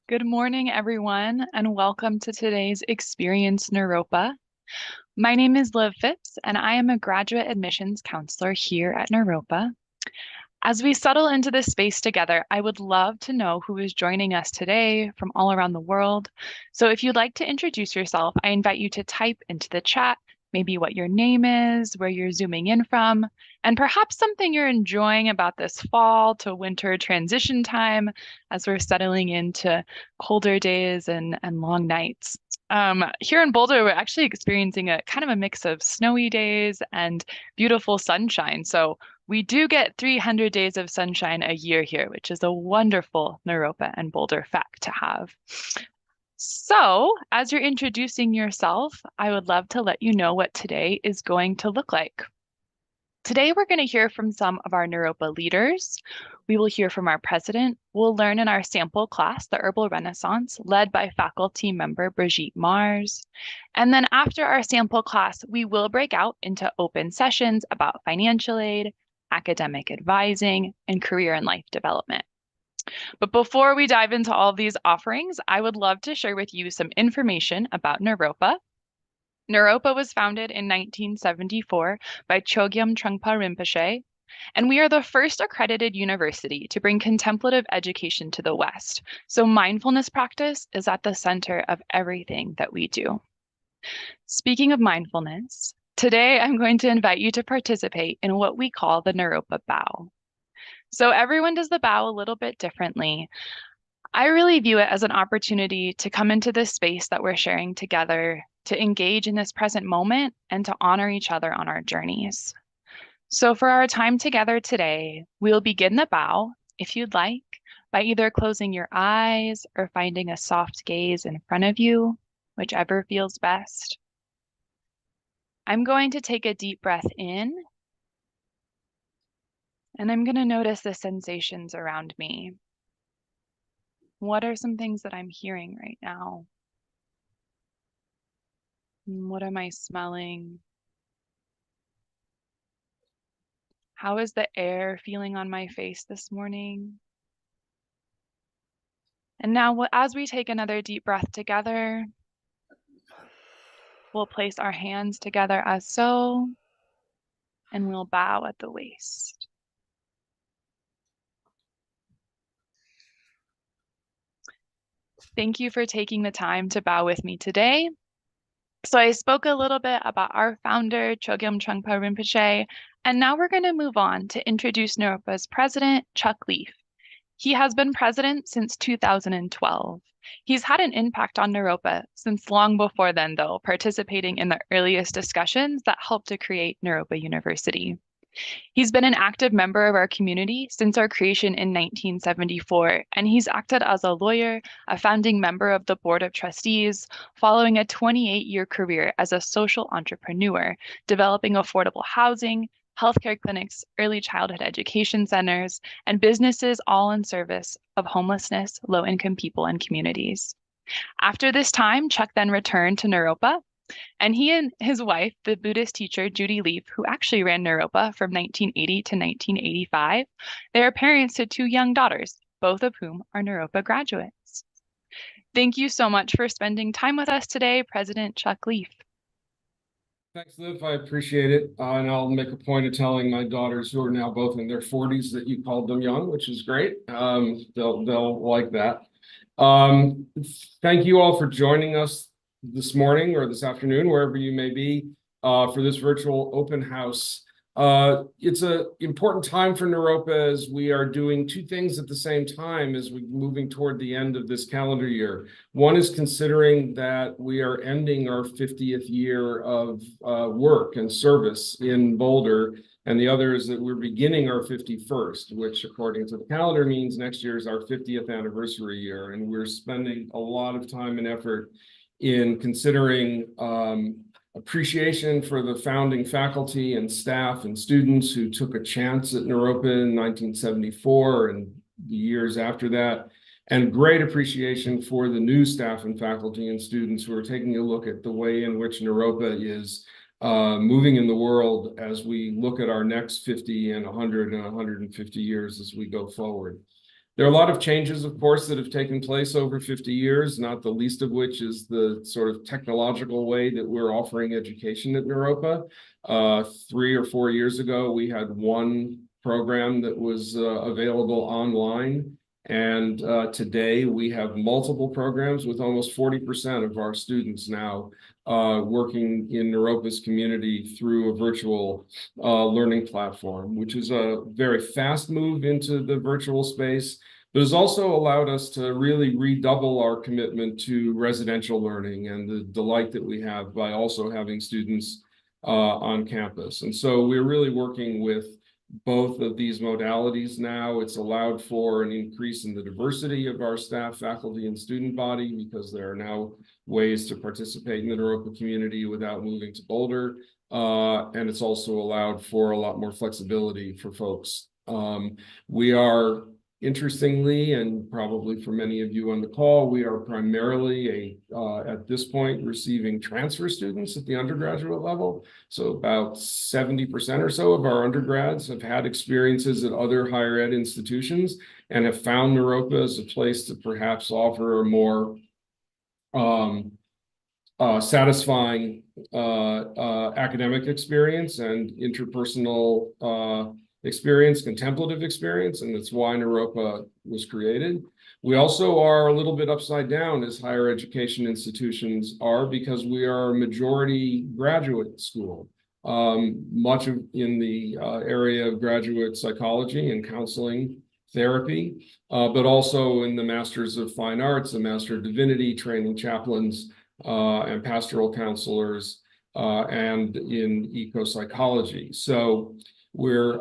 Good morning, everyone, and welcome to today's Experience Naropa. My name is Liv Phipps, and I am a graduate admissions counselor here at Naropa. As we settle into this space together, I would love to know who is joining us today from all around the world. So if you'd like to introduce yourself, I invite you to type into the chat maybe what your name is, where you're zooming in from, and perhaps something you're enjoying about this fall to winter transition time as we're settling into colder days and long nights. Here in Boulder, we're actually experiencing a kind of a mix of snowy days and beautiful sunshine. So we do get 300 days of sunshine a year here, which is a wonderful Naropa and Boulder fact to have. So, as you're introducing yourself, I would love to let you know what today is going to look like. Today, we're going to hear from some of our Naropa leaders. We will hear from our president. We'll learn in our sample class, the Herbal Renaissance, led by faculty member Brigitte Mars. And then after our sample class, we will break out into open sessions about financial aid, academic advising, and career and life development. But before we dive into all of these offerings, I would love to share with you some information about Naropa. Naropa was founded in 1974 by Chogyam Trungpa Rinpoche, and we are the first accredited university to bring contemplative education to the West. So mindfulness practice is at the center of everything that we do. Speaking of mindfulness, today I'm going to invite you to participate in what we call the Naropa bow. So everyone does the bow a little bit differently. I really view it as an opportunity to come into this space that we're sharing together, to engage in this present moment, and to honor each other on our journeys. So for our time together today, we'll begin the bow, if you'd like, by either closing your eyes or finding a soft gaze in front of you, whichever feels best. I'm going to take a deep breath in, and I'm going to notice the sensations around me. What are some things that I'm hearing right now? What am I smelling? How is the air feeling on my face this morning? And now, as we take another deep breath together, we'll place our hands together as so, and we'll bow at the waist. Thank you for taking the time to bow with me today. So I spoke a little bit about our founder, Chogyam Trungpa Rinpoche, and now we're going to move on to introduce Naropa's president, Chuck Leaf. He has been president since 2012. He's had an impact on Naropa since long before then, though, participating in the earliest discussions that helped to create Naropa University. He's been an active member of our community since our creation in 1974, and he's acted as a lawyer, a founding member of the Board of Trustees, following a 28-year career as a social entrepreneur, developing affordable housing, healthcare clinics, early childhood education centers, and businesses all in service of homelessness, low-income people, and communities. After this time, Chuck then returned to Naropa, and he and his wife, the Buddhist teacher Judy Leaf, who actually ran Naropa from 1980 to 1985, they are parents to two young daughters, both of whom are Naropa graduates. Thank you so much for spending time with us today, President Chuck Leaf. Thanks, Liv. I appreciate it. And I'll make a point of telling my daughters, who are now both in their 40s, that you called them young, which is great. They'll like that. Thank you all for joining us this morning or this afternoon, wherever you may be, for this virtual open house. It's an important time for Naropa, as we are doing two things at the same time as we're moving toward the end of this calendar year. One is considering that we are ending our 50th year of work and service in Boulder, and the other is that we're beginning our 51st, which according to the calendar means next year is our 50th anniversary year, and we're spending a lot of time and effort in considering appreciation for the founding faculty and staff and students who took a chance at Naropa in 1974 and the years after that, and great appreciation for the new staff and faculty and students who are taking a look at the way in which Naropa is moving in the world as we look at our next 50 and 100 and 150 years as we go forward. There are a lot of changes, of course, that have taken place over 50 years, not the least of which is the sort of technological way that we're offering education at Naropa. 3 or 4 years ago, we had one program that was available online. And today we have multiple programs with almost 40% of our students now working in Naropa's community through a virtual learning platform, which is a very fast move into the virtual space, but has also allowed us to really redouble our commitment to residential learning and the delight that we have by also having students on campus. And so we're really working with both of these modalities now. It's allowed for an increase in the diversity of our staff, faculty, and student body because there are now ways to participate in the Naropa community without moving to Boulder. And it's also allowed for a lot more flexibility for folks. We are, interestingly, and probably for many of you on the call, we are primarily at this point receiving transfer students at the undergraduate level. So about 70% or so of our undergrads have had experiences at other higher ed institutions and have found Naropa as a place to perhaps offer a more satisfying academic experience and interpersonal experience, contemplative experience, and that's why Naropa was created. We also are a little bit upside down as higher education institutions are because we are a majority graduate school, much of in the area of graduate psychology and counseling therapy, but also in the Masters of Fine Arts, the Master of Divinity, training chaplains and pastoral counselors, and in eco-psychology. So we're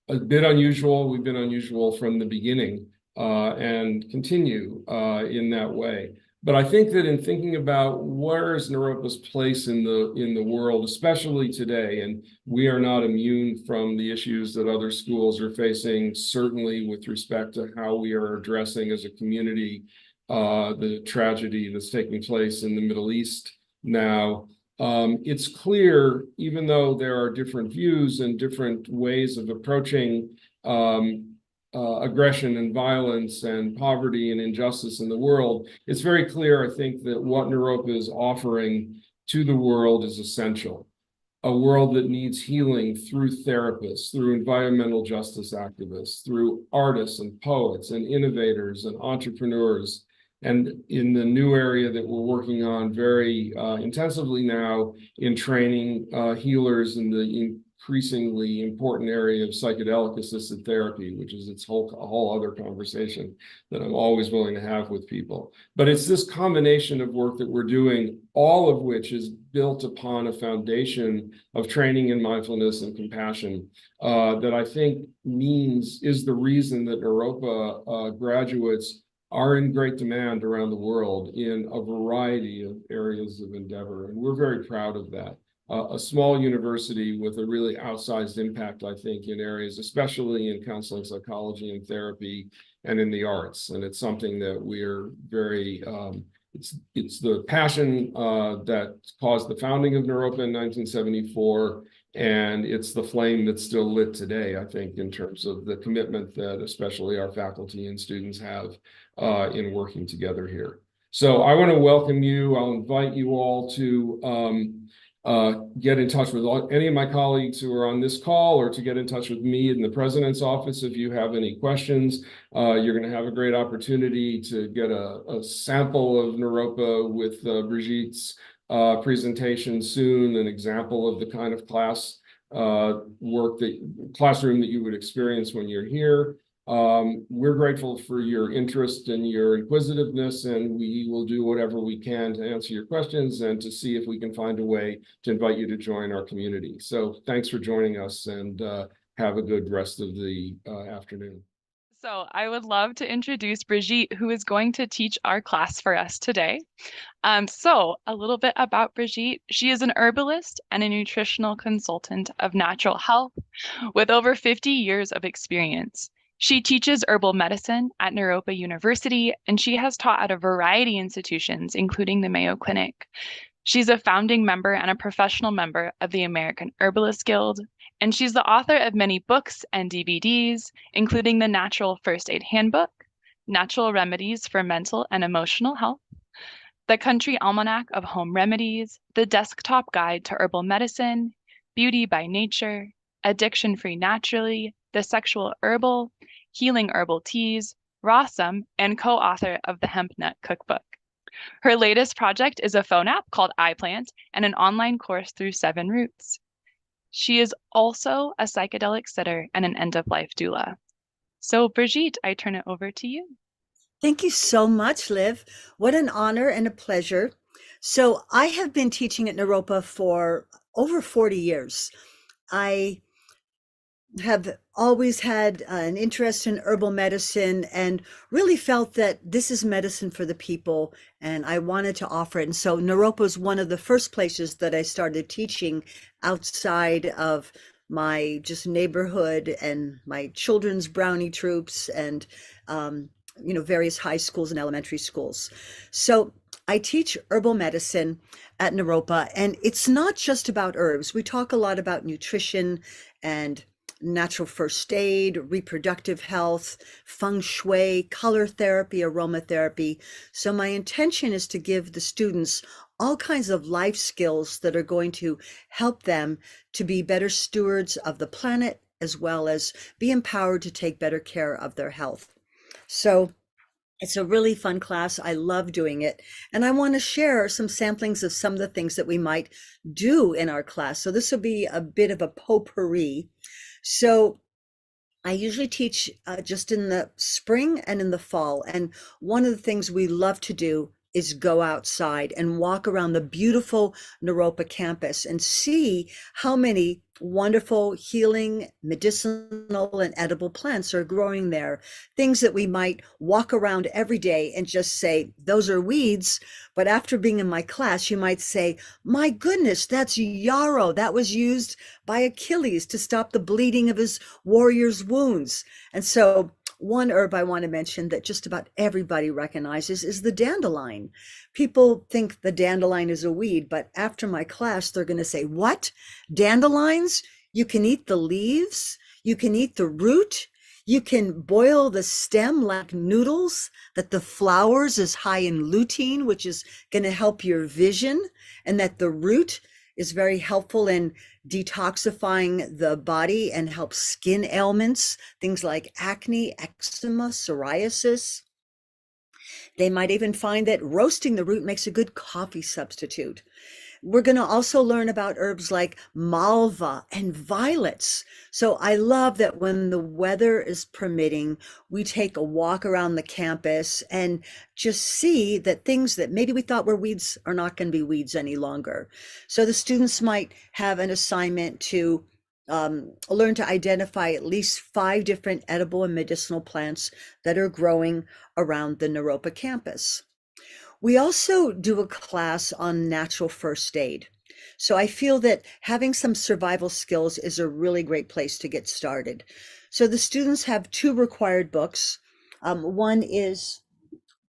a bit unusual. We've been unusual from the beginning and continue in that way. But I think that in thinking about where is Naropa's place in the world, especially today, and we are not immune from the issues that other schools are facing, certainly with respect to how we are addressing as a community the tragedy that's taking place in the Middle East now. It's clear, even though there are different views and different ways of approaching aggression and violence and poverty and injustice in the world, it's very clear, I think, that what Naropa is offering to the world is essential. A world that needs healing through therapists, through environmental justice activists, through artists and poets and innovators and entrepreneurs. And in the new area that we're working on very intensively now in training healers in the increasingly important area of psychedelic assisted therapy, which is a whole other conversation that I'm always willing to have with people. But it's this combination of work that we're doing, all of which is built upon a foundation of training in mindfulness and compassion that I think is the reason that Naropa graduates are in great demand around the world in a variety of areas of endeavor. And we're very proud of that. A small university with a really outsized impact, I think, in areas, especially in counseling, psychology, and therapy, and in the arts. And it's something that we're very, it's the passion that caused the founding of Naropa in 1974. And it's the flame that's still lit today, I think, in terms of the commitment that especially our faculty and students have in working together here. So I want to welcome you. I'll invite you all to get in touch with any of my colleagues who are on this call, or to get in touch with me in the president's office if you have any questions. You're going to have a great opportunity to get a sample of Naropa with Brigitte's presentation soon, an example of the kind of classroom that you would experience when you're here. We're grateful for your interest and your inquisitiveness, and we will do whatever we can to answer your questions and to see if we can find a way to invite you to join our community. So thanks for joining us, and have a good rest of the afternoon. So I would love to introduce Brigitte, who is going to teach our class for us today. So a little bit about Brigitte. She is an herbalist and a nutritional consultant of natural health with over 50 years of experience. She teaches herbal medicine at Naropa University, and she has taught at a variety of institutions, including the Mayo Clinic. She's a founding member and a professional member of the American Herbalist Guild And she's the author of many books and DVDs, including the Natural First Aid Handbook, Natural Remedies for Mental and Emotional Health, the Country Almanac of Home Remedies, the Desktop Guide to Herbal Medicine, Beauty by Nature, Addiction Free Naturally, The Sexual Herbal, Healing Herbal Teas, Rawsome, and co-author of the Hemp Nut Cookbook. Her latest project is a phone app called iPlant and an online course through 7 Roots. She is also a psychedelic sitter and an end-of-life doula. So, Brigitte, I turn it over to you. Thank you so much, Liv. What an honor and a pleasure. So I have been teaching at Naropa for over 40 years. I have always had an interest in herbal medicine and really felt that this is medicine for the people, and I wanted to offer it. And so Naropa was one of the first places that I started teaching outside of my just neighborhood and my children's brownie troops and various high schools and elementary schools. So I teach herbal medicine at Naropa, and it's not just about herbs. We talk a lot about nutrition and natural first aid, reproductive health, feng shui, color therapy, aromatherapy. So my intention is to give the students all kinds of life skills that are going to help them to be better stewards of the planet, as well as be empowered to take better care of their health. So it's a really fun class. I love doing it. And I want to share some samplings of some of the things that we might do in our class. So this will be a bit of a potpourri. So I usually teach just in the spring and in the fall. And one of the things we love to do is go outside and walk around the beautiful Naropa campus and see how many wonderful healing, medicinal, and edible plants are growing there. Things that we might walk around every day and just say, those are weeds. But after being in my class, you might say, my goodness, that's yarrow. That was used by Achilles to stop the bleeding of his warrior's wounds. And so one herb I want to mention that just about everybody recognizes is the dandelion. People think the dandelion is a weed, but after my class, they're going to say, what? Dandelions? You can eat the leaves? You can eat the root? You can boil the stem like noodles? That the flowers is high in lutein, which is going to help your vision, and that the root is very helpful in detoxifying the body and helps skin ailments, things like acne, eczema, psoriasis. They might even find that roasting the root makes a good coffee substitute. We're going to also learn about herbs like malva and violets. So I love that when the weather is permitting, we take a walk around the campus and just see that things that maybe we thought were weeds are not going to be weeds any longer. So the students might have an assignment to learn to identify at least 5 different edible and medicinal plants that are growing around the Naropa campus. We also do a class on natural first aid. So I feel that having some survival skills is a really great place to get started. So the students have 2 required books. One is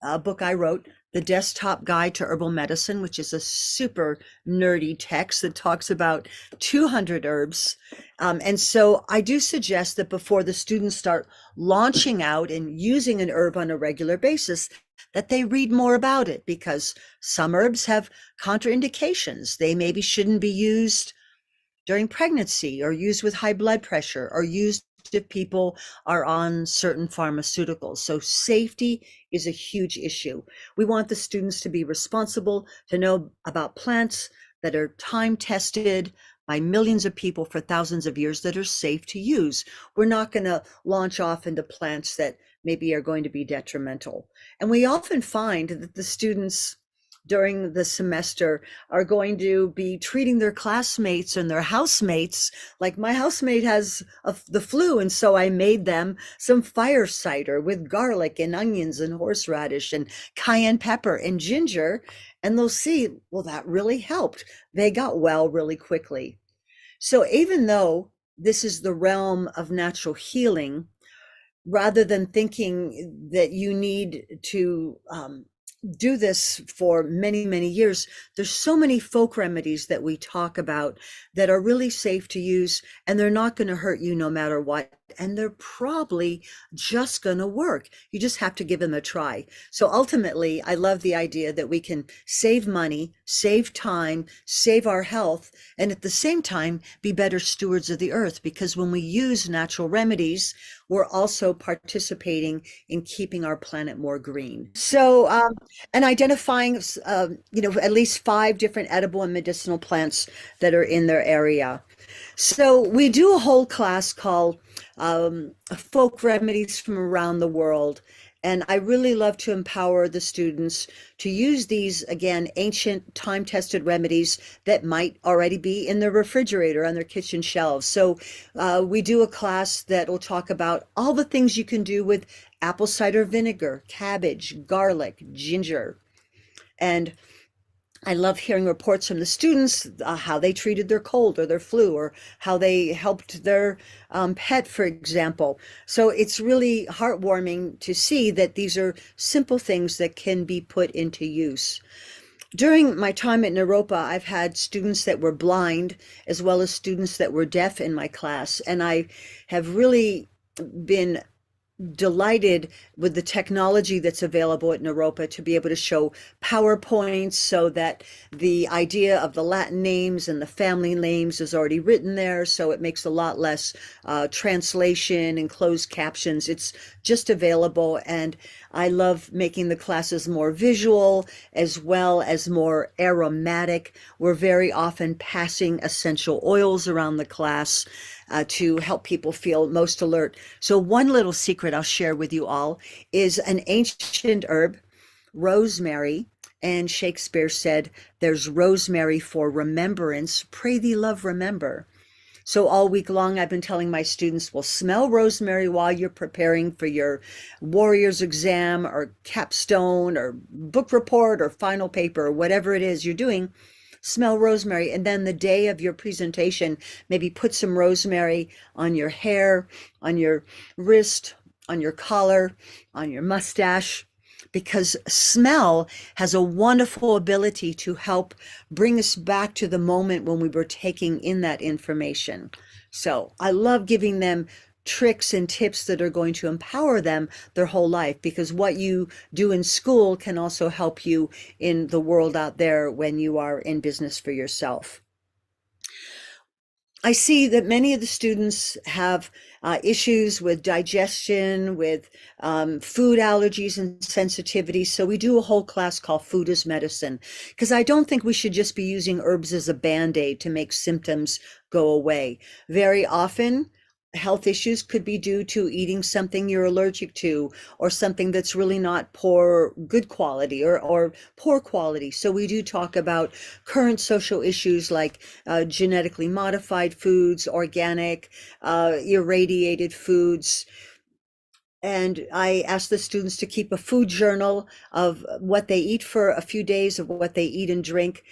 a book I wrote, The Desktop Guide to Herbal Medicine, which is a super nerdy text that talks about 200 herbs. And so I do suggest that before the students start launching out and using an herb on a regular basis, that they read more about it, because some herbs have contraindications. They maybe shouldn't be used during pregnancy, or used with high blood pressure, or used if people are on certain pharmaceuticals. So safety is a huge issue. We want the students to be responsible, to know about plants that are time tested by millions of people for thousands of years, that are safe to use. We're not going to launch off into plants that maybe are going to be detrimental. And we often find that the students during the semester are going to be treating their classmates and their housemates like, my housemate has the flu, and so I made them some fire cider with garlic and onions and horseradish and cayenne pepper and ginger, and they'll see, well, that really helped. They got well really quickly. So even though this is the realm of natural healing, rather than thinking that you need to do this for many, many years, there's so many folk remedies that we talk about that are really safe to use, and they're not going to hurt you no matter what. And they're probably just going to work. You just have to give them a try. So ultimately, I love the idea that we can save money, save time, save our health, and at the same time, be better stewards of the earth. Because when we use natural remedies, we're also participating in keeping our planet more green. So, and identifying, at least 5 different edible and medicinal plants that are in their area. So we do a whole class called Folk Remedies from Around the World. And I really love to empower the students to use these, again, ancient time-tested remedies that might already be in their refrigerator on their kitchen shelves. So we do a class that will talk about all the things you can do with apple cider vinegar, cabbage, garlic, ginger. And I love hearing reports from the students, how they treated their cold or their flu, or how they helped their pet, for example. So it's really heartwarming to see that these are simple things that can be put into use. During my time at Naropa, I've had students that were blind as well as students that were deaf in my class, and I have really been delighted with the technology that's available at Naropa to be able to show PowerPoints so that the idea of the Latin names and the family names is already written there. So it makes a lot less translation and closed captions. It's just available. And I love making the classes more visual as well as more aromatic. We're very often passing essential oils around the class to help people feel most alert. So one little secret I'll share with you all is an ancient herb, rosemary. And Shakespeare said, there's rosemary for remembrance. Pray thee, love, remember. So all week long, I've been telling my students, well, smell rosemary while you're preparing for your warrior's exam or capstone or book report or final paper or whatever it is you're doing. Smell rosemary, and then the day of your presentation, maybe put some rosemary on your hair, on your wrist, on your collar, on your mustache, because smell has a wonderful ability to help bring us back to the moment when we were taking in that information. So I love giving them tricks and tips that are going to empower them their whole life, because what you do in school can also help you in the world out there when you are in business for yourself. I see that many of the students have issues with digestion, with food allergies and sensitivities. So we do a whole class called Food as Medicine, because I don't think we should just be using herbs as a Band-Aid to make symptoms go away. Very often, health issues could be due to eating something you're allergic to, or something that's really not good quality or poor quality. So we do talk about current social issues like genetically modified foods, organic, irradiated foods. And I ask the students to keep a food journal of what they eat for a few days, of what they eat and drink.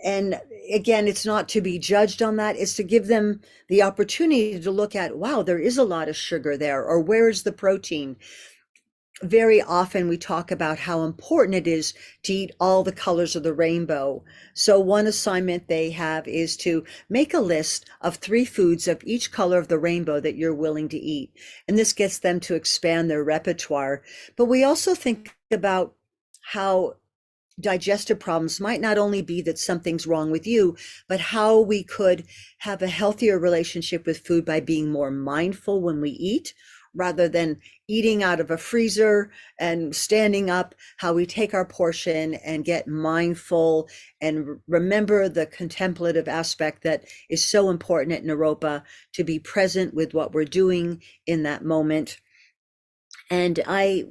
And again, it's not to be judged on that. It's to give them the opportunity to look at, wow, there is a lot of sugar there, or where is the protein? Very often we talk about how important it is to eat all the colors of the rainbow. So one assignment they have is to make a list of 3 foods of each color of the rainbow that you're willing to eat. And this gets them to expand their repertoire. But we also think about how digestive problems might not only be that something's wrong with you, but how we could have a healthier relationship with food by being more mindful when we eat, rather than eating out of a freezer and standing up, how we take our portion and get mindful and remember the contemplative aspect that is so important at Naropa, to be present with what we're doing in that moment. And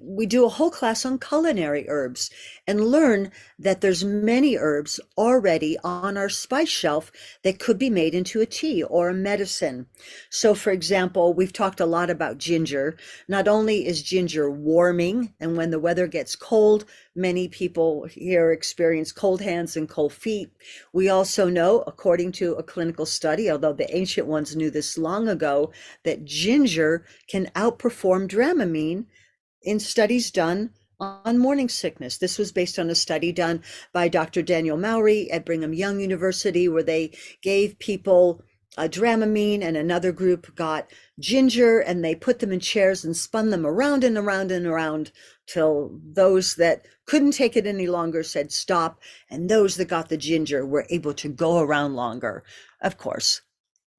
we do a whole class on culinary herbs and learn that there's many herbs already on our spice shelf that could be made into a tea or a medicine. So for example, we've talked a lot about ginger. Not only is ginger warming, and when the weather gets cold, many people here experience cold hands and cold feet. We also know, according to a clinical study, although the ancient ones knew this long ago, that ginger can outperform Dramamine in studies done on morning sickness. This was based on a study done by Dr. Daniel Mowry at Brigham Young University, where they gave people Dramamine, and another group got ginger, and they put them in chairs and spun them around and around and around till those that couldn't take it any longer said stop, and those that got the ginger were able to go around longer. Of course,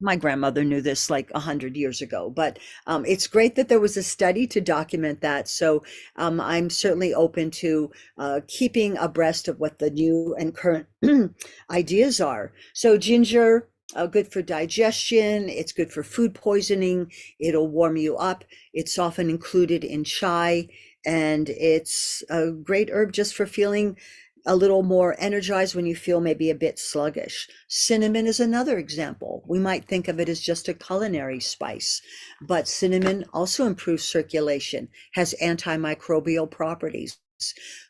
my grandmother knew this like 100 years ago, but it's great that there was a study to document that. So I'm certainly open to keeping abreast of what the new and current ideas are. So ginger, good for digestion. It's good for food poisoning. It'll warm you up. It's often included in chai, and it's a great herb just for feeling a little more energized when you feel maybe a bit sluggish. Cinnamon is another example. We might think of it as just a culinary spice, but cinnamon also improves circulation, has antimicrobial properties.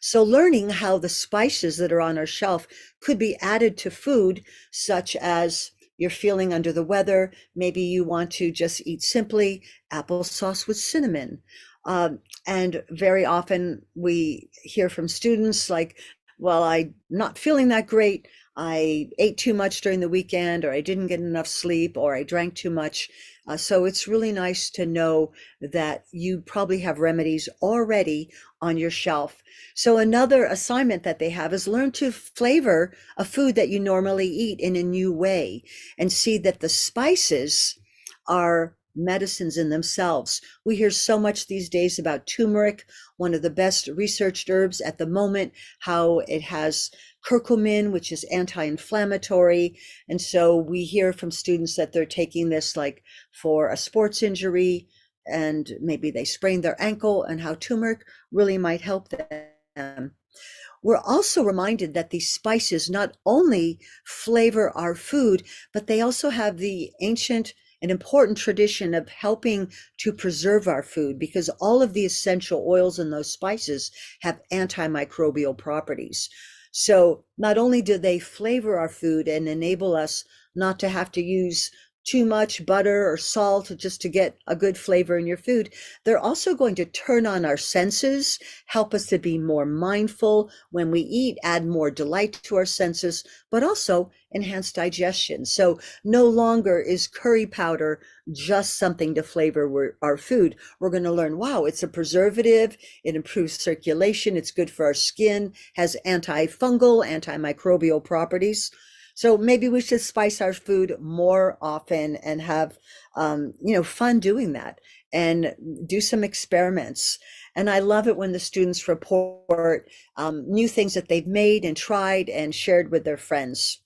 So learning how the spices that are on our shelf could be added to food, such as you're feeling under the weather, maybe you want to just eat simply applesauce with cinnamon. And very often we hear from students like, well, I'm not feeling that great. I ate too much during the weekend, or I didn't get enough sleep, or I drank too much. So it's really nice to know that you probably have remedies already on your shelf. So another assignment that they have is learn to flavor a food that you normally eat in a new way, and see that the spices are medicines in themselves. We hear so much these days about turmeric, one of the best researched herbs at the moment, how it has curcumin, which is anti-inflammatory. And so we hear from students that they're taking this like for a sports injury, and maybe they sprained their ankle, and how turmeric really might help them. We're also reminded that these spices not only flavor our food, but they also have the ancient an important tradition of helping to preserve our food, because all of the essential oils in those spices have antimicrobial properties. So not only do they flavor our food and enable us not to have to use too much butter or salt just to get a good flavor in your food, they're also going to turn on our senses, help us to be more mindful when we eat, add more delight to our senses, but also enhance digestion. So no longer is curry powder just something to flavor our food. We're going to learn, wow, it's a preservative, it improves circulation, it's good for our skin, has antifungal, antimicrobial properties. So maybe we should spice our food more often and have, fun doing that, and do some experiments. And I love it when the students report new things that they've made and tried and shared with their friends.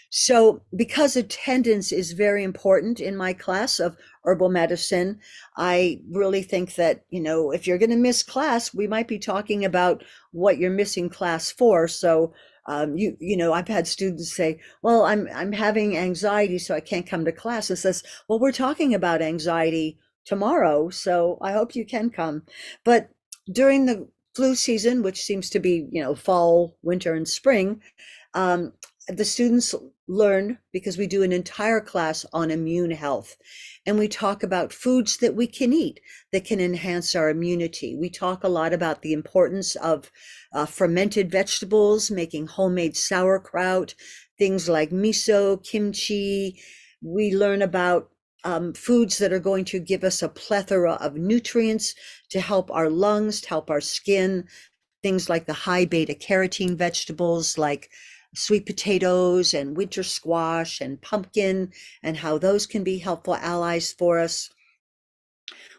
So because attendance is very important in my class of herbal medicine, I really think that, if you're going to miss class, we might be talking about what you're missing class for. So I've had students say, well, I'm having anxiety, so I can't come to class. It says, well, we're talking about anxiety tomorrow, so I hope you can come. But during the flu season, which seems to be, fall, winter, and spring, the students learn, because we do an entire class on immune health, and we talk about foods that we can eat that can enhance our immunity. We talk a lot about the importance of fermented vegetables, making homemade sauerkraut, things like miso, kimchi. We learn about foods that are going to give us a plethora of nutrients to help our lungs, to help our skin, things like the high beta carotene vegetables like sweet potatoes and winter squash and pumpkin, and how those can be helpful allies for us.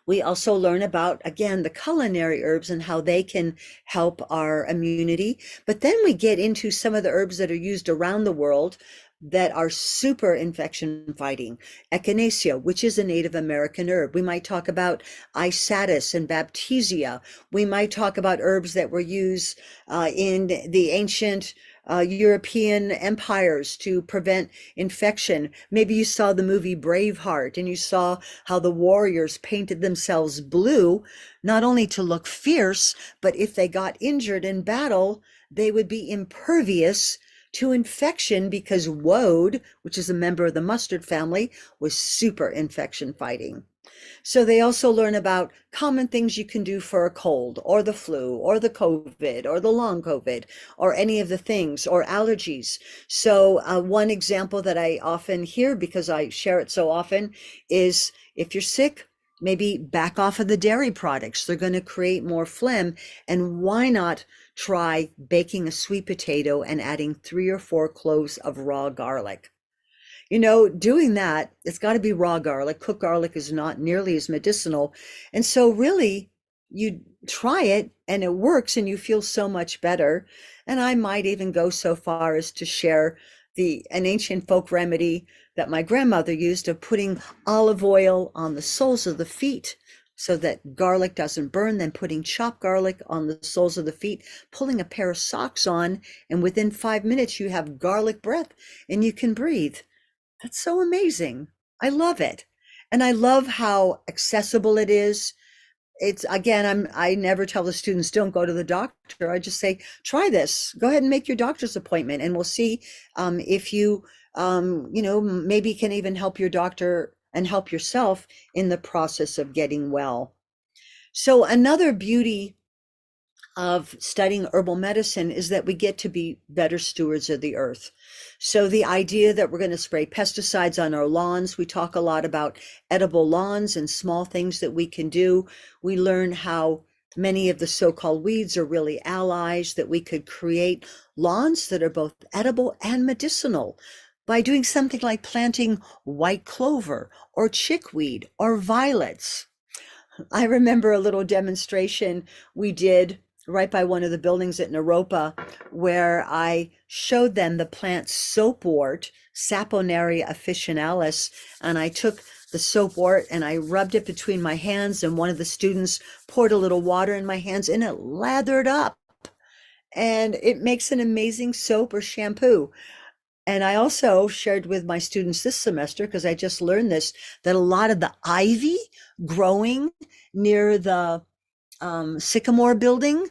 We also learn about, again, the culinary herbs and how they can help our immunity. But then we get into some of the herbs that are used around the world that are super infection fighting. Echinacea, which is a Native American herb. We might talk about isatis and baptisia. We might talk about herbs that were used in the ancient European empires to prevent infection. Maybe you saw the movie Braveheart, and you saw how the warriors painted themselves blue, not only to look fierce, but if they got injured in battle, they would be impervious to infection, because woad, which is a member of the mustard family, was super infection fighting. So they also learn about common things you can do for a cold or the flu or the COVID or the long COVID or any of the things or allergies. So one example that I often hear because I share it so often is if you're sick, maybe back off of the dairy products. They're going to create more phlegm. And why not try baking a sweet potato and adding 3 or 4 cloves of raw garlic? Doing that, it's got to be raw garlic. Cooked garlic is not nearly as medicinal. And so really you try it and it works and you feel so much better. And I might even go so far as to share an ancient folk remedy that my grandmother used of putting olive oil on the soles of the feet so that garlic doesn't burn, then putting chopped garlic on the soles of the feet, pulling a pair of socks on, and within 5 minutes you have garlic breath and you can breathe. That's so amazing. I love it. And I love how accessible it is. It's again, I never tell the students don't go to the doctor. I just say, try this. Go ahead and make your doctor's appointment and we'll see if you maybe can even help your doctor and help yourself in the process of getting well. So another beauty of studying herbal medicine is that we get to be better stewards of the earth. So the idea that we're going to spray pesticides on our lawns, we talk a lot about edible lawns and small things that we can do. We learn how many of the so-called weeds are really allies, that we could create lawns that are both edible and medicinal by doing something like planting white clover or chickweed or violets. I remember a little demonstration we did right by one of the buildings at Naropa, where I showed them the plant soapwort, Saponaria officinalis, and I took the soapwort and I rubbed it between my hands, and one of the students poured a little water in my hands and it lathered up, and it makes an amazing soap or shampoo. And I also shared with my students this semester, because I just learned this, that a lot of the ivy growing near the Sycamore building,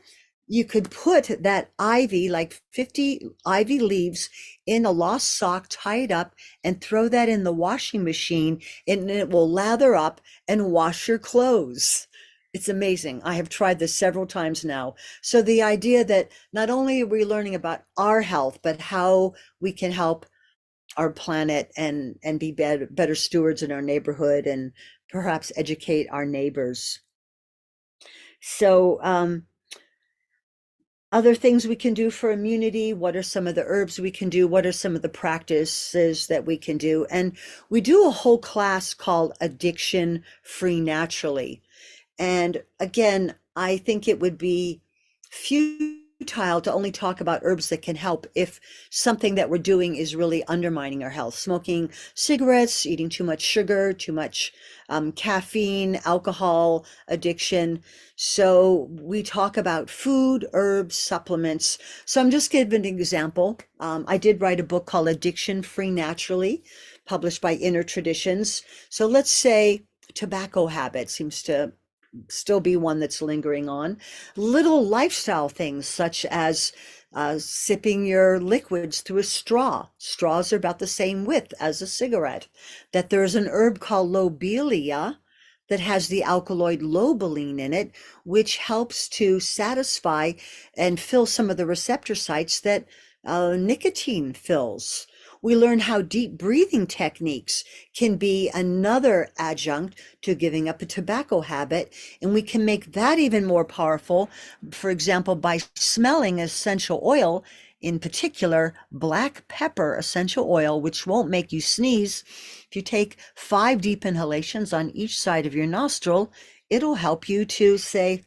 you could put that ivy, like 50 ivy leaves, in a lost sock, tie it up, and throw that in the washing machine, and it will lather up and wash your clothes. It's amazing. I have tried this several times now. So the idea that not only are we learning about our health, but how we can help our planet and be better stewards in our neighborhood and perhaps educate our neighbors. So other things we can do for immunity, what are some of the herbs we can do? What are some of the practices that we can do? And we do a whole class called Addiction Free Naturally. And again, I think it would be futile to only talk about herbs that can help if something that we're doing is really undermining our health. Smoking cigarettes, eating too much sugar, too much caffeine, alcohol addiction. So we talk about food, herbs, supplements. So I'm just giving an example. I did write a book called Addiction Free Naturally, published by Inner Traditions. So let's say tobacco habit seems to still be one that's lingering on. Little lifestyle things such as sipping your liquids through a straw. Straws are about the same width as a cigarette. That there's an herb called lobelia that has the alkaloid lobeline in it, which helps to satisfy and fill some of the receptor sites that nicotine fills. We learn how deep breathing techniques can be another adjunct to giving up a tobacco habit, and we can make that even more powerful, for example, by smelling essential oil, in particular, black pepper essential oil, which won't make you sneeze. If you take 5 deep inhalations on each side of your nostril, it'll help you to say,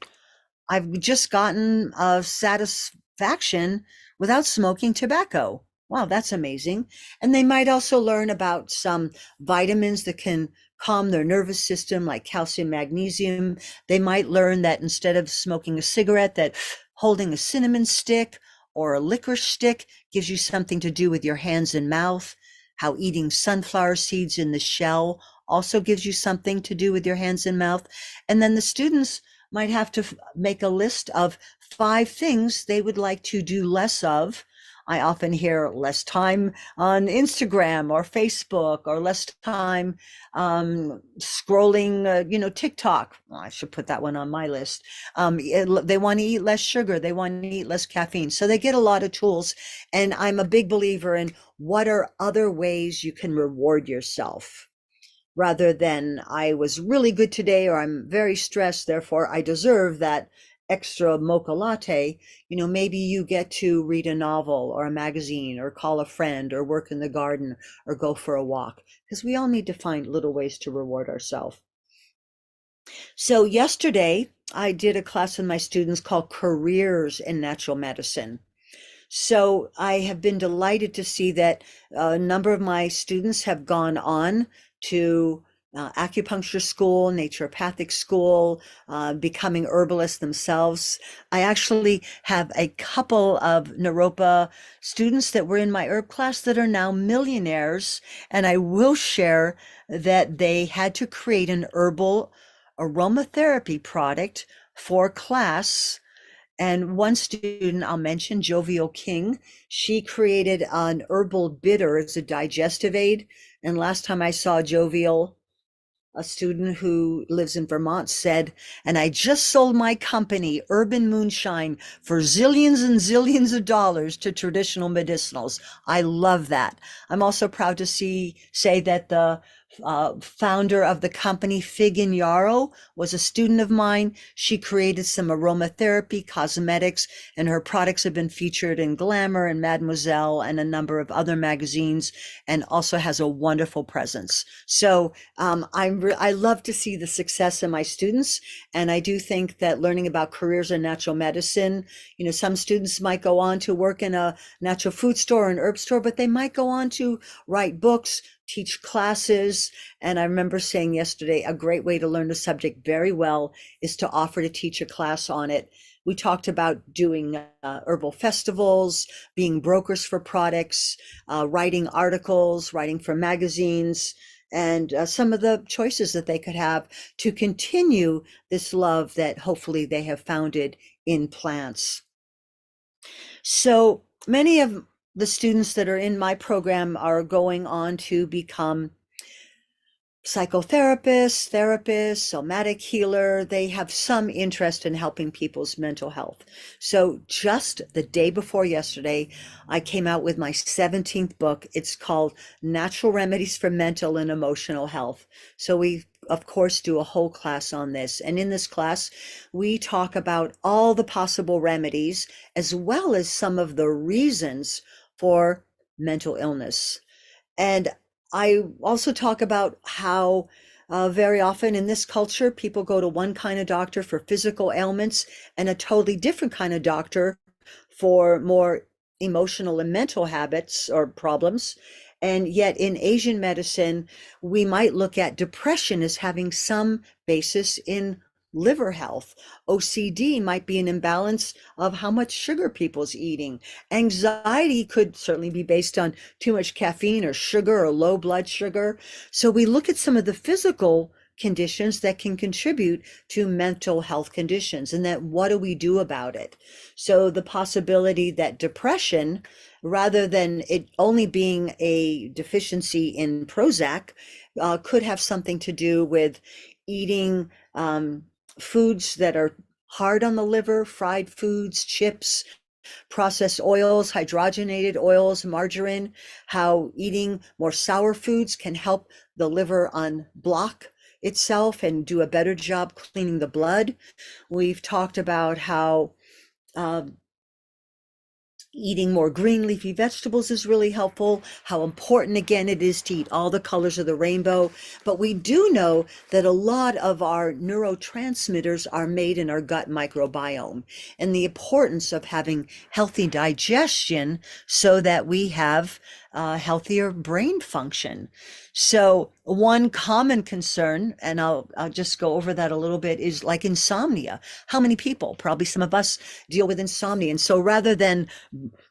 I've just gotten a satisfaction without smoking tobacco. Wow, that's amazing. And they might also learn about some vitamins that can calm their nervous system, like calcium, magnesium. They might learn that instead of smoking a cigarette, that holding a cinnamon stick or a licorice stick gives you something to do with your hands and mouth. How eating sunflower seeds in the shell also gives you something to do with your hands and mouth. And then the students might have to make a list of 5 things they would like to do less of I often hear less time on Instagram or Facebook, or less time scrolling, TikTok. Well, I should put that one on my list. They want to eat less sugar. They want to eat less caffeine. So they get a lot of tools. And I'm a big believer in what are other ways you can reward yourself, rather than I was really good today, or I'm very stressed, therefore I deserve that extra mocha latte. Maybe you get to read a novel or a magazine, or call a friend, or work in the garden, or go for a walk, because we all need to find little ways to reward ourselves. So yesterday I did a class with my students called Careers in Natural Medicine. So I have been delighted to see that a number of my students have gone on to acupuncture school, naturopathic school, becoming herbalists themselves. I actually have a couple of Naropa students that were in my herb class that are now millionaires. And I will share that they had to create an herbal aromatherapy product for class. And one student I'll mention, Jovial King, she created an herbal bitter as a digestive aid. And last time I saw Jovial, a student who lives in Vermont, said, and I just sold my company, Urban Moonshine, for zillions and zillions of dollars to traditional medicinals. I love that. I'm also proud to say that the founder of the company, Fig and Yarrow, was a student of mine. She created some aromatherapy cosmetics, and her products have been featured in Glamour and Mademoiselle and a number of other magazines, and also has a wonderful presence. So I love to see the success in my students. And I do think that learning about careers in natural medicine, some students might go on to work in a natural food store or an herb store, but they might go on to write books, teach classes. And I remember saying yesterday, a great way to learn the subject very well is to offer to teach a class on it. We talked about doing herbal festivals, being brokers for products, writing articles, writing for magazines, and some of the choices that they could have to continue this love that hopefully they have founded in plants. So many of the students that are in my program are going on to become psychotherapists, therapists, somatic healer. They have some interest in helping people's mental health. So just the day before yesterday, I came out with my 17th book. It's called Natural Remedies for Mental and Emotional Health. So we, of course, do a whole class on this. And in this class, we talk about all the possible remedies, as well as some of the reasons for mental illness. And I also talk about how very often in this culture, people go to one kind of doctor for physical ailments and a totally different kind of doctor for more emotional and mental habits or problems. And yet in Asian medicine, we might look at depression as having some basis in liver health. OCD might be an imbalance of how much sugar people's eating. Anxiety could certainly be based on too much caffeine or sugar or low blood sugar. So we look at some of the physical conditions that can contribute to mental health conditions, and that what do we do about it? So the possibility that depression, rather than it only being a deficiency in Prozac, could have something to do with eating foods that are hard on the liver, fried foods, chips, processed oils, hydrogenated oils, margarine, how eating more sour foods can help the liver unblock itself and do a better job cleaning the blood. We've talked about how eating more green leafy vegetables is really helpful, how important again it is to eat all the colors of the rainbow. But we do know that a lot of our neurotransmitters are made in our gut microbiome, and the importance of having healthy digestion so that we have healthier brain function. So one common concern, and I'll just go over that a little bit, is like insomnia. How many people, probably some of us, deal with insomnia? And so rather than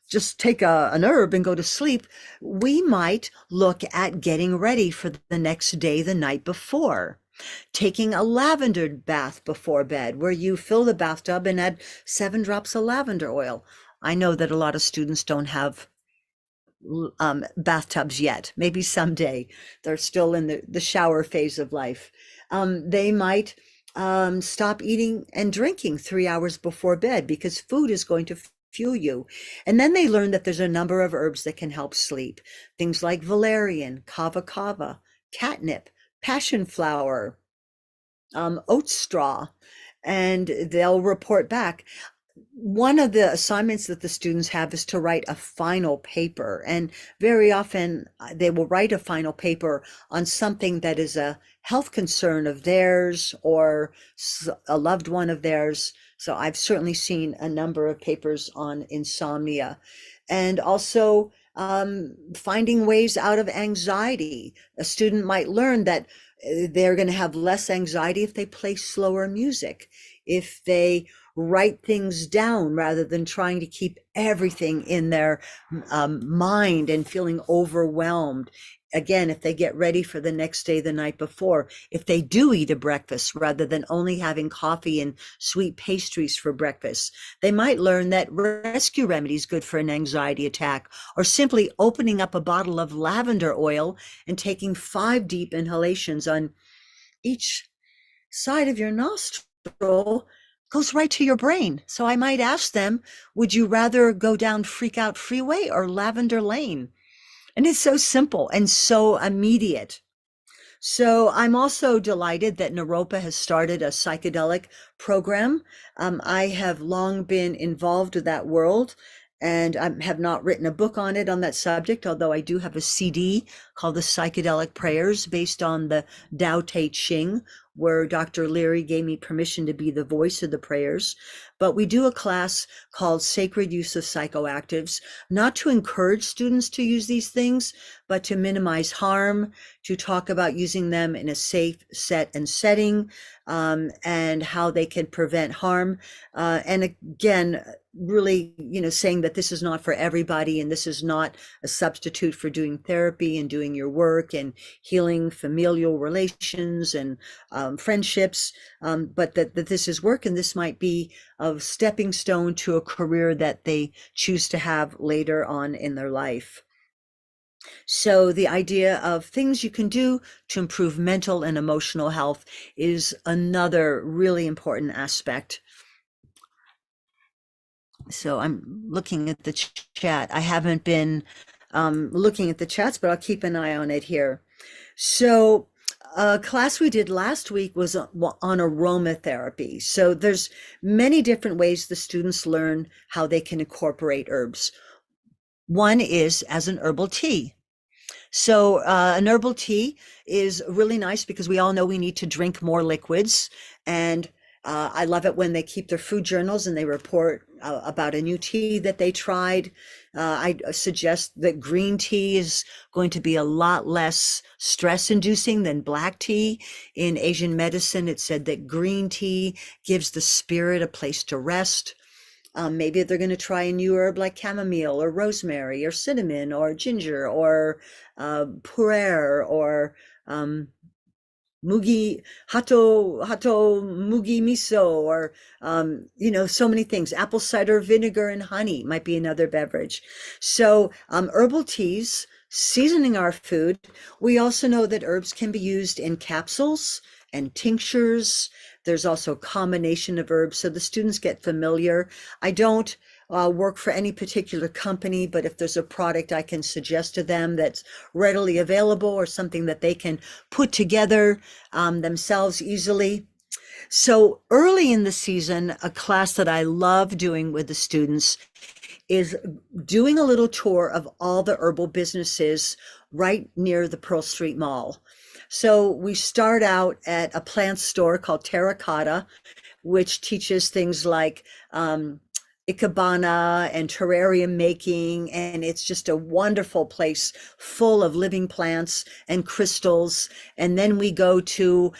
just take an herb and go to sleep, we might look at getting ready for the next day, the night before. Taking a lavender bath before bed, where you fill the bathtub and add 7 drops of lavender oil. I know that a lot of students don't have bathtubs yet. Maybe someday. They're still in the shower phase of life. They might stop eating and drinking 3 hours before bed because food is going to fuel you. And then they learn that there's a number of herbs that can help sleep. Things like valerian, kava kava, catnip, passion flower, oat straw, and they'll report back. One of the assignments that the students have is to write a final paper, and very often they will write a final paper on something that is a health concern of theirs or a loved one of theirs. So I've certainly seen a number of papers on insomnia, and also finding ways out of anxiety. A student might learn that they're going to have less anxiety if they play slower music, if they write things down rather than trying to keep everything in their mind and feeling overwhelmed. Again, if they get ready for the next day the night before, if they do eat a breakfast rather than only having coffee and sweet pastries for breakfast, they might learn that rescue remedy is good for an anxiety attack, or simply opening up a bottle of lavender oil and taking 5 deep inhalations on each side of your nostril goes right to your brain. So I might ask them, would you rather go down Freak Out Freeway or Lavender Lane? And it's so simple and so immediate. So I'm also delighted that Naropa has started a psychedelic program. I have long been involved with that world, and I have not written a book on it on that subject, although I do have a CD called The Psychedelic Prayers based on the Tao Te Ching, where Dr. Leary gave me permission to be the voice of the prayers. But we do a class called Sacred Use of Psychoactives, not to encourage students to use these things, but to minimize harm, to talk about using them in a safe set and setting, and how they can prevent harm. And again, really, saying that this is not for everybody, and this is not a substitute for doing therapy and doing your work and healing familial relations and friendships, but that this is work, and this might be a stepping stone to a career that they choose to have later on in their life. So the idea of things you can do to improve mental and emotional health is another really important aspect. So I'm looking at the chat. I haven't been looking at the chats, but I'll keep an eye on it here. So a class we did last week was on aromatherapy. So there's many different ways the students learn how they can incorporate herbs. One is as an herbal tea. So an herbal tea is really nice because we all know we need to drink more liquids. And I love it when they keep their food journals and they report about a new tea that they tried. I suggest that green tea is going to be a lot less stress inducing than black tea. In Asian medicine, it said that green tea gives the spirit a place to rest. Maybe they're going to try a new herb like chamomile or rosemary or cinnamon or ginger or pu'er or mugi hato mugi miso, or so many things. Apple cider vinegar and honey might be another beverage. So herbal teas, seasoning our food. We also know that herbs can be used in capsules and tinctures. There's also a combination of herbs, so the students get familiar. I don't work for any particular company, but if there's a product I can suggest to them that's readily available or something that they can put together themselves easily. So early in the season, a class that I love doing with the students is doing a little tour of all the herbal businesses right near the Pearl Street Mall. So we start out at a plant store called Terracotta, which teaches things like ikebana and terrarium making, and it's just a wonderful place full of living plants and crystals. And then we go to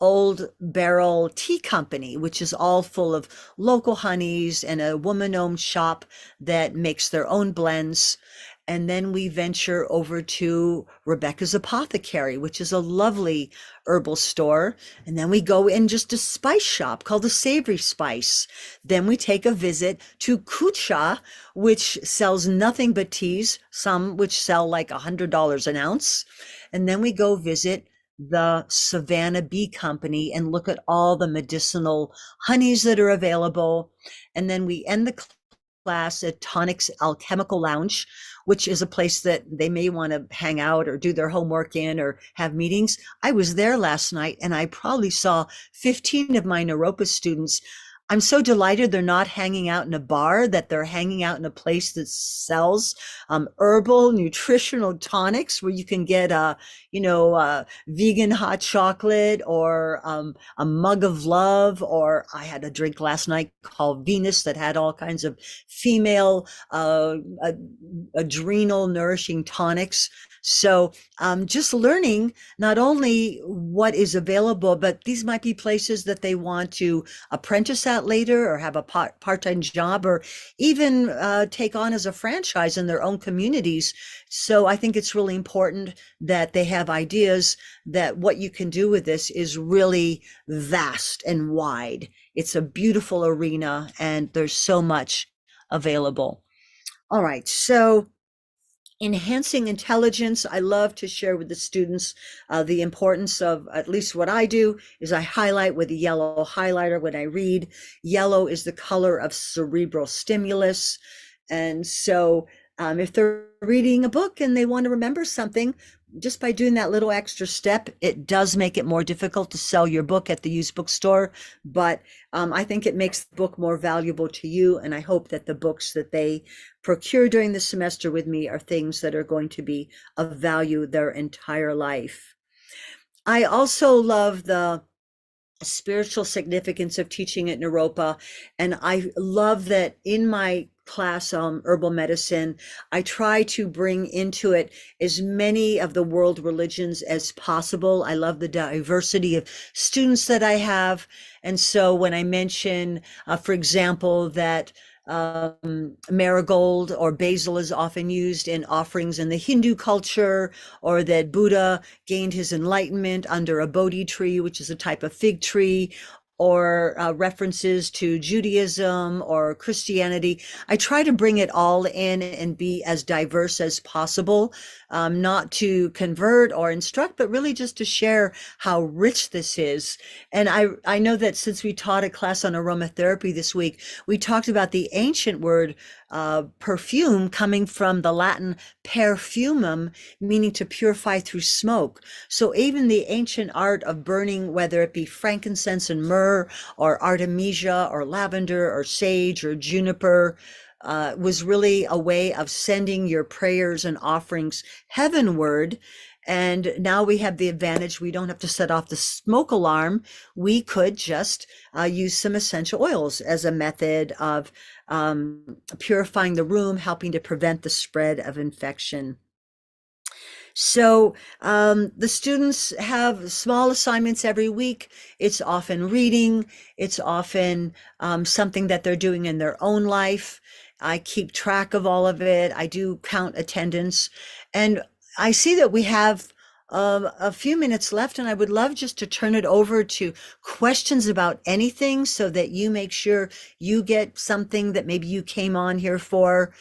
Old Barrel Tea Company, which is all full of local honeys and a woman-owned shop that makes their own blends. And then we venture over to Rebecca's Apothecary, which is a lovely herbal store. And then we go in just a spice shop called the Savory Spice. Then we take a visit to Kucha, which sells nothing but teas, some which sell like $100 an ounce. And then we go visit the Savannah Bee Company and look at all the medicinal honeys that are available. And then we end the class at Tonic's Alchemical Lounge, which is a place that they may want to hang out or do their homework in or have meetings. I was there last night and I probably saw 15 of my Naropa students. I'm so delighted they're not hanging out in a bar, that they're hanging out in a place that sells herbal nutritional tonics where you can get vegan hot chocolate or a mug of love. Or I had a drink last night called Venus that had all kinds of female adrenal nourishing tonics. So just learning not only what is available, but these might be places that they want to apprentice at later or have a part-time job or even take on as a franchise in their own communities. So I think it's really important that they have ideas that what you can do with this is really vast and wide. It's a beautiful arena and there's so much available. All right, so enhancing intelligence. I love to share with the students the importance of, at least what I do is I highlight with a yellow highlighter when I read. Yellow is the color of cerebral stimulus. And so if they're reading a book and they want to remember something, just by doing that little extra step, it does make it more difficult to sell your book at the used bookstore. But I think it makes the book more valuable to you. And I hope that the books that they procure during the semester with me are things that are going to be of value their entire life. I also love the spiritual significance of teaching at Naropa. And I love that in my class on herbal medicine, I try to bring into it as many of the world religions as possible. I love the diversity of students that I have. And so when I mention, for example, that marigold or basil is often used in offerings in the Hindu culture, or that Buddha gained his enlightenment under a Bodhi tree, which is a type of fig tree, or references to Judaism or Christianity. I try to bring it all in and be as diverse as possible, not to convert or instruct, but really just to share how rich this is. And I know that since we taught a class on aromatherapy this week, we talked about the ancient word perfume coming from the Latin perfumum, meaning to purify through smoke. So even the ancient art of burning, whether it be frankincense and myrrh or artemisia or lavender or sage or juniper, was really a way of sending your prayers and offerings heavenward. And now we have the advantage, we don't have to set off the smoke alarm. We could just use some essential oils as a method of purifying the room, helping to prevent the spread of infection. So the students have small assignments every week. It's often reading. It's often something that they're doing in their own life. I keep track of all of it. I do count attendance. And I see that we have a few minutes left, and I would love just to turn it over to questions about anything so that you make sure you get something that maybe you came on here for.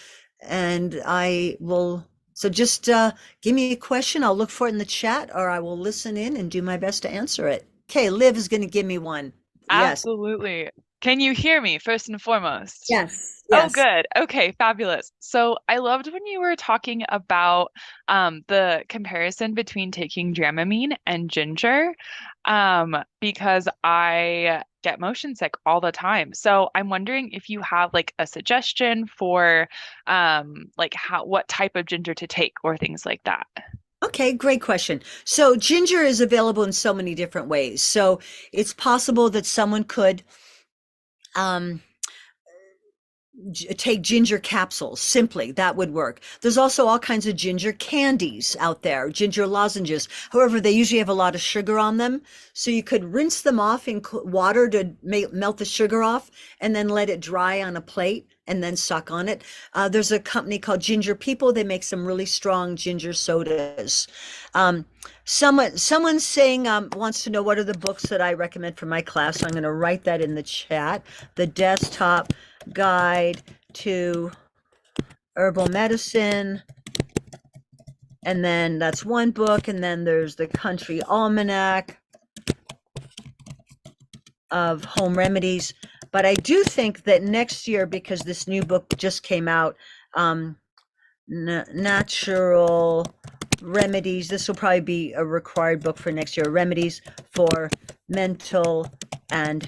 And I will, so just give me a question. I'll look for it in the chat, or I will listen in and do my best to answer it. Okay, Liv is going to give me one. Absolutely. Can you hear me first and foremost? Yes. Oh, good. Okay, fabulous. So I loved when you were talking about the comparison between taking Dramamine and ginger, because I get motion sick all the time. So I'm wondering if you have like a suggestion for like what type of ginger to take or things like that. Okay, great question. So ginger is available in so many different ways. So it's possible that someone could take ginger capsules, simply. That would work. There's also all kinds of ginger candies out there, ginger lozenges. However, they usually have a lot of sugar on them. So you could rinse them off in water to melt the sugar off and then let it dry on a plate and then suck on it. There's a company called Ginger People. They make some really strong ginger sodas. Someone's saying wants to know what are the books that I recommend for my class. So I'm going to write that in the chat. The Desktop Guide to Herbal Medicine. And then that's one book. And then there's the Country Almanac of Home Remedies. But I do think that next year, because this new book just came out, Natural Remedies, this will probably be a required book for next year, Remedies for Mental and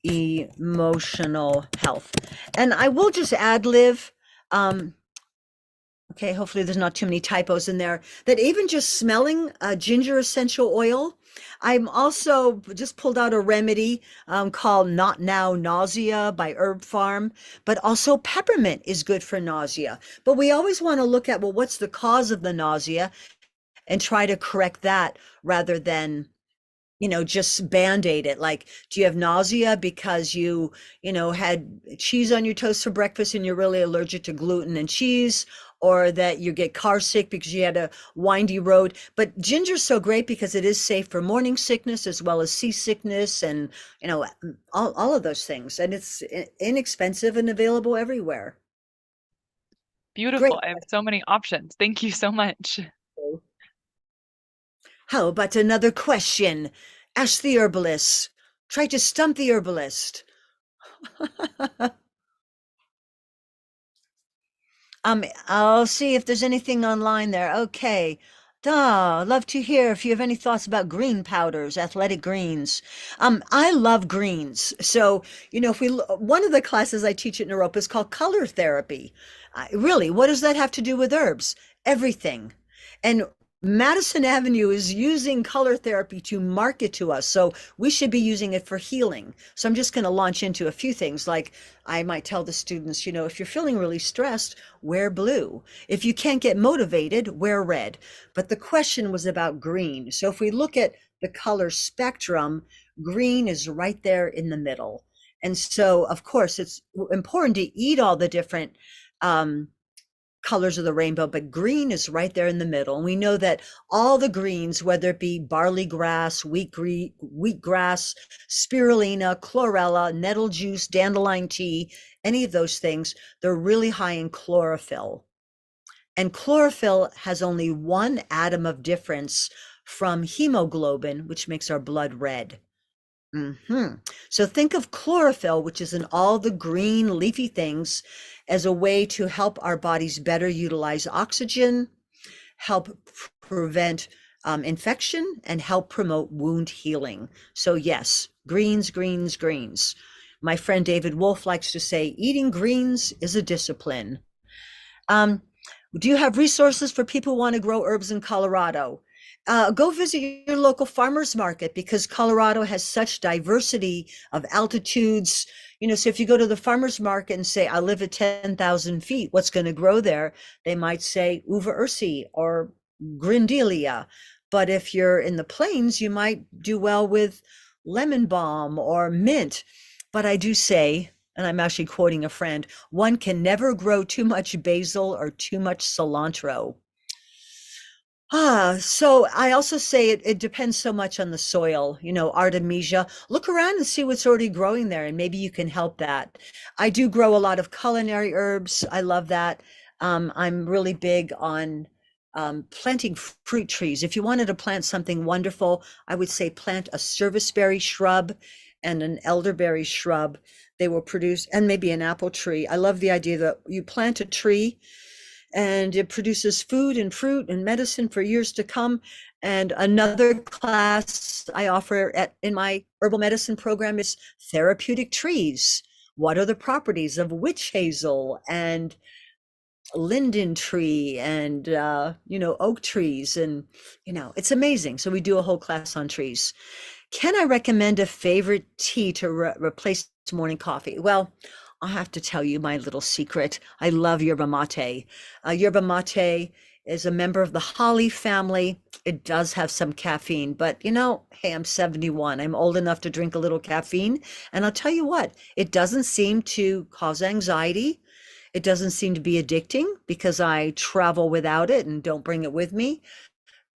Emotional Health. And I will just ad lib, okay, hopefully there's not too many typos in there, that even just smelling ginger essential oil, I'm also just pulled out a remedy called Not Now Nausea by Herb Farm, but also peppermint is good for nausea. But we always want to look at, well, what's the cause of the nausea and try to correct that rather than, just Band-Aid it. Like, do you have nausea because you had cheese on your toast for breakfast and you're really allergic to gluten and cheese? Or that you get car sick because you had a windy road. But ginger's so great because it is safe for morning sickness as well as seasickness and, all of those things. And it's inexpensive and available everywhere. Beautiful. Great. I have so many options. Thank you so much. How about another question? Ask the herbalist. Try to stump the herbalist. I'll see if there's anything online there. Okay. Love to hear if you have any thoughts about green powders, athletic greens. I love greens. So, if one of the classes I teach at Naropa is called color therapy. Really, what does that have to do with herbs? Everything. And Madison Avenue is using color therapy to market to us. So we should be using it for healing. So I'm just going to launch into a few things. Like I might tell the students, if you're feeling really stressed, wear blue. If you can't get motivated, wear red. But the question was about green. So if we look at the color spectrum, green is right there in the middle. And so, of course, it's important to eat all the different colors of the rainbow, but green is right there in the middle. And we know that all the greens, whether it be barley grass, wheatgrass, spirulina, chlorella, nettle juice, dandelion tea, any of those things, they're really high in chlorophyll. And chlorophyll has only one atom of difference from hemoglobin, which makes our blood red. So think of chlorophyll, which is in all the green leafy things, as a way to help our bodies better utilize oxygen, help prevent infection, and help promote wound healing. So yes, greens, greens, greens. My friend David Wolf likes to say, eating greens is a discipline. Do you have resources for people who want to grow herbs in Colorado? Go visit your local farmers market because Colorado has such diversity of altitudes. So if you go to the farmers market and say, I live at 10,000 feet, what's going to grow there? They might say uva ursi or grindelia. But if you're in the plains, you might do well with lemon balm or mint. But I do say, and I'm actually quoting a friend, one can never grow too much basil or too much cilantro. So I also say it depends so much on the soil, Artemisia. Look around and see what's already growing there, and maybe you can help that. I do grow a lot of culinary herbs. I love that. I'm really big on planting fruit trees. If you wanted to plant something wonderful, I would say plant a serviceberry shrub and an elderberry shrub. They will produce, and maybe an apple tree. I love the idea that you plant a tree and it produces food and fruit and medicine for years to come. And another class I offer in my herbal medicine program is therapeutic trees. What are the properties of witch hazel and linden tree and, oak trees? And, it's amazing. So we do a whole class on trees. Can I recommend a favorite tea to replace morning coffee? Well, I have to tell you my little secret. I love yerba mate. Yerba mate is a member of the holly family. It does have some caffeine, but hey, I'm 71. I'm old enough to drink a little caffeine. And I'll tell you what, it doesn't seem to cause anxiety. It doesn't seem to be addicting because I travel without it and don't bring it with me.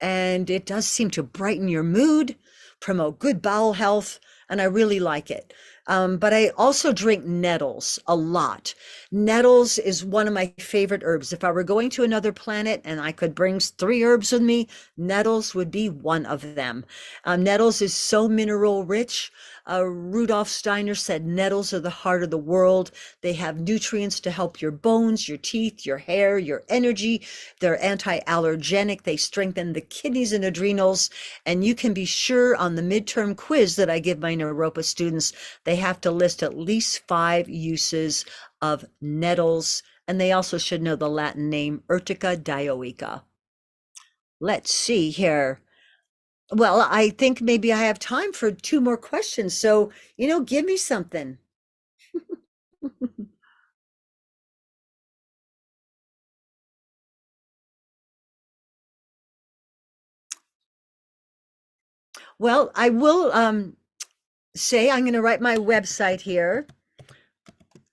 And it does seem to brighten your mood, promote good bowel health, and I really like it. But I also drink nettles a lot. Nettles is one of my favorite herbs. If I were going to another planet and I could bring 3 herbs with me, nettles would be one of them. Nettles is so mineral rich. Rudolf Steiner said nettles are the heart of the world. They have nutrients to help your bones, your teeth, your hair, your energy. They're anti-allergenic. They strengthen the kidneys and adrenals. And you can be sure on the midterm quiz that I give my Naropa students, they have to list at least 5 uses of nettles. And they also should know the Latin name Urtica dioica. Let's see here. Well, I think maybe I have time for 2 more questions. So, give me something. Well, I will say I'm going to write my website here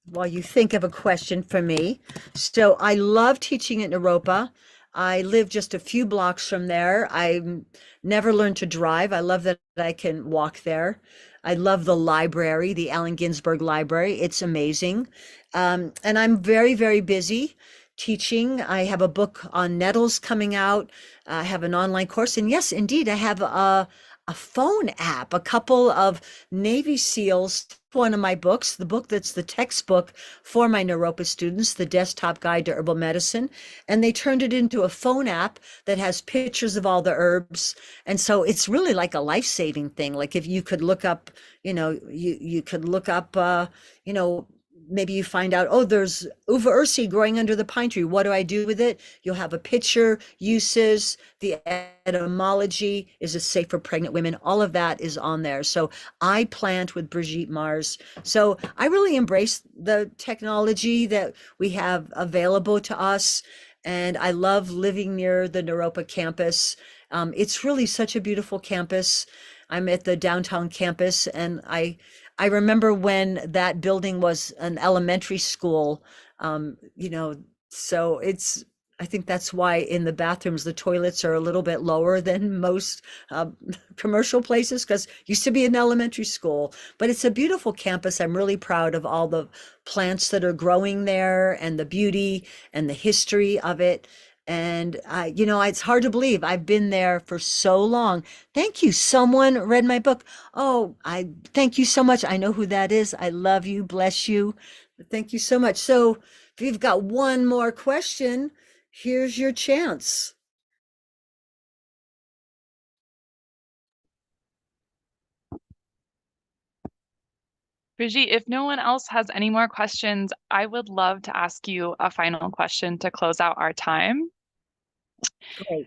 while you think of a question for me. So I love teaching at Naropa. I live just a few blocks from there. I never learned to drive. I love that I can walk there. I love the library, the Allen Ginsberg Library. It's amazing. And I'm very, very busy teaching. I have a book on nettles coming out. I have an online course. And yes, indeed, I have a phone app. A couple of Navy SEALs, one of my books, the book that's the textbook for my Naropa students, the Desktop Guide to Herbal Medicine, and they turned it into a phone app that has pictures of all the herbs. And so it's really like a life-saving thing. Like if you could look up, you could look up, maybe you find out, oh, there's uva ursi growing under the pine tree. What do I do with it? You'll have a picture, uses, the etymology, is it safe for pregnant women? All of that is on there. So I plant with Brigitte Mars. So I really embrace the technology that we have available to us. And I love living near the Naropa campus. It's really such a beautiful campus. I'm at the downtown campus, and I remember when that building was an elementary school, so I think that's why in the bathrooms, the toilets are a little bit lower than most commercial places, because it used to be an elementary school. But it's a beautiful campus. I'm really proud of all the plants that are growing there and the beauty and the history of it. And it's hard to believe I've been there for so long. Thank you. Someone read my book. Oh, I thank you so much. I know who that is. I love you. Bless you. Thank you so much. So if you've got one more question, here's your chance. Brigitte, if no one else has any more questions, I would love to ask you a final question to close out our time. Great.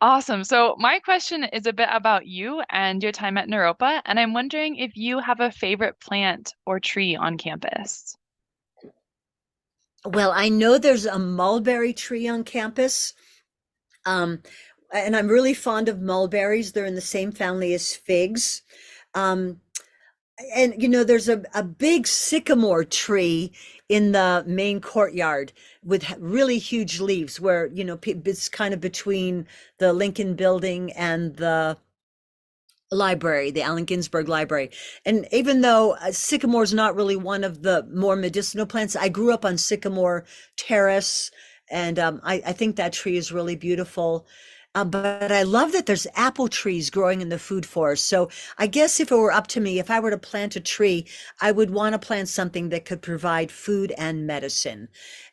Awesome. So my question is a bit about you and your time at Naropa, and I'm wondering if you have a favorite plant or tree on campus. Well, I know there's a mulberry tree on campus. And I'm really fond of mulberries. They're in the same family as figs. Um, and there's a big sycamore tree in the main courtyard with really huge leaves where, it's kind of between the Lincoln Building and the library, the Allen Ginsberg Library. And even though sycamore is not really one of the more medicinal plants, I grew up on Sycamore Terrace, and I think that tree is really beautiful. But I love that there's apple trees growing in the food forest. So I guess if it were up to me, if I were to plant a tree, I would want to plant something that could provide food and medicine.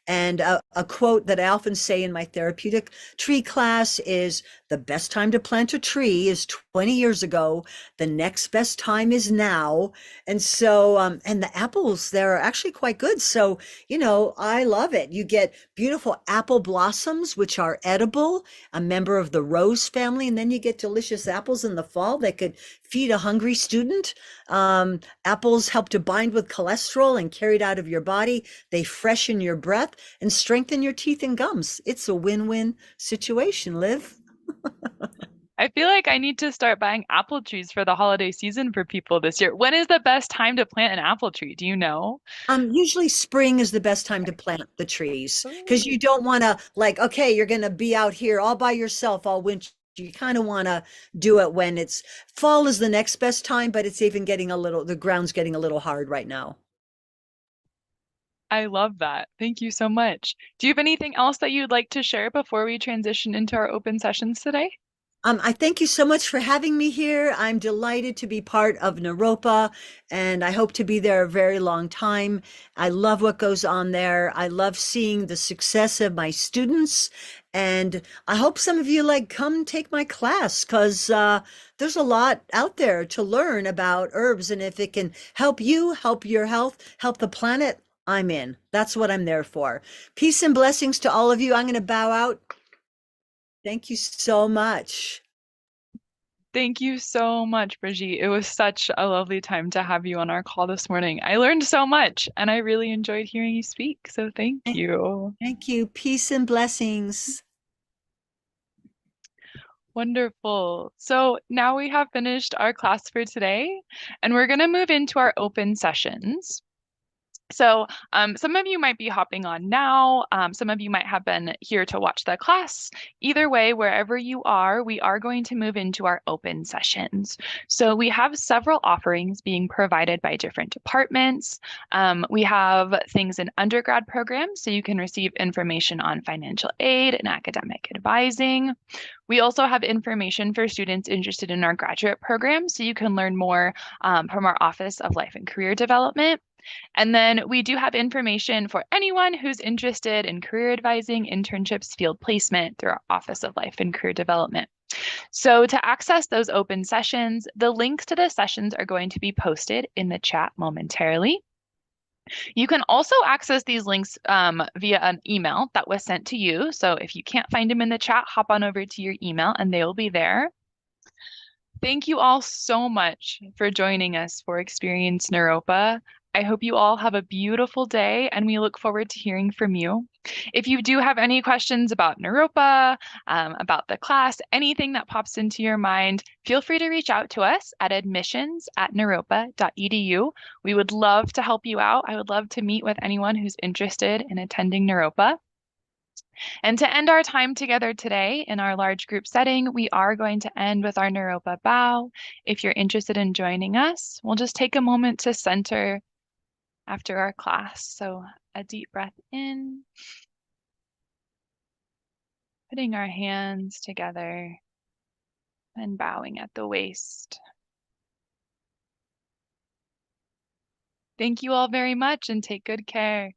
And a quote that I often say in my therapeutic tree class is, the best time to plant a tree is 20 years ago. The next best time is now. And so, and the apples there are actually quite good. So, I love it. You get beautiful apple blossoms, which are edible, a member of the rose family. And then you get delicious apples in the fall that could feed a hungry student. Apples help to bind with cholesterol and carry it out of your body. They freshen your breath and strengthen your teeth and gums. It's a win-win situation, Liv. I feel like I need to start buying apple trees for the holiday season for people this year. When is the best time to plant an apple tree? Do you know? Usually spring is the best time to plant the trees because Oh. you don't want to like, okay, you're going to be out here all by yourself all winter. You kind of want to do it when it's fall is the next best time, but it's even getting the ground's getting a little hard right now. I love that. Thank you so much. Do you have anything else that you'd like to share before we transition into our open sessions today? I thank you so much for having me here. I'm delighted to be part of Naropa, and I hope to be there a very long time. I love what goes on there. I love seeing the success of my students, and I hope some of you like come take my class because there's a lot out there to learn about herbs, and if it can help you, help your health, help the planet, I'm in. That's what I'm there for. Peace and blessings to all of you. I'm going to bow out. Thank you so much. Thank you so much, Brigitte. It was such a lovely time to have you on our call this morning. I learned so much and I really enjoyed hearing you speak. So thank you. Thank you. Peace and blessings. Wonderful. So now we have finished our class for today, and we're going to move into our open sessions. So some of you might be hopping on now. Some of you might have been here to watch the class. Either way, wherever you are, we are going to move into our open sessions. So we have several offerings being provided by different departments. We have things in undergrad programs, so you can receive information on financial aid and academic advising. We also have information for students interested in our graduate program, so you can learn more from our Office of Life and Career Development. And then we do have information for anyone who's interested in career advising, internships, field placement through our Office of Life and Career Development. So to access those open sessions, the links to the sessions are going to be posted in the chat momentarily. You can also access these links via an email that was sent to you. So if you can't find them in the chat, hop on over to your email and they will be there. Thank you all so much for joining us for Experience Naropa. I hope you all have a beautiful day and we look forward to hearing from you. If you do have any questions about Naropa, about the class, anything that pops into your mind, feel free to reach out to us at admissions@naropa.edu. We would love to help you out. I would love to meet with anyone who's interested in attending Naropa. And to end our time together today in our large group setting, we are going to end with our Naropa bow. If you're interested in joining us, we'll just take a moment to center after our class. So a deep breath in, putting our hands together and bowing at the waist. Thank you all very much and take good care.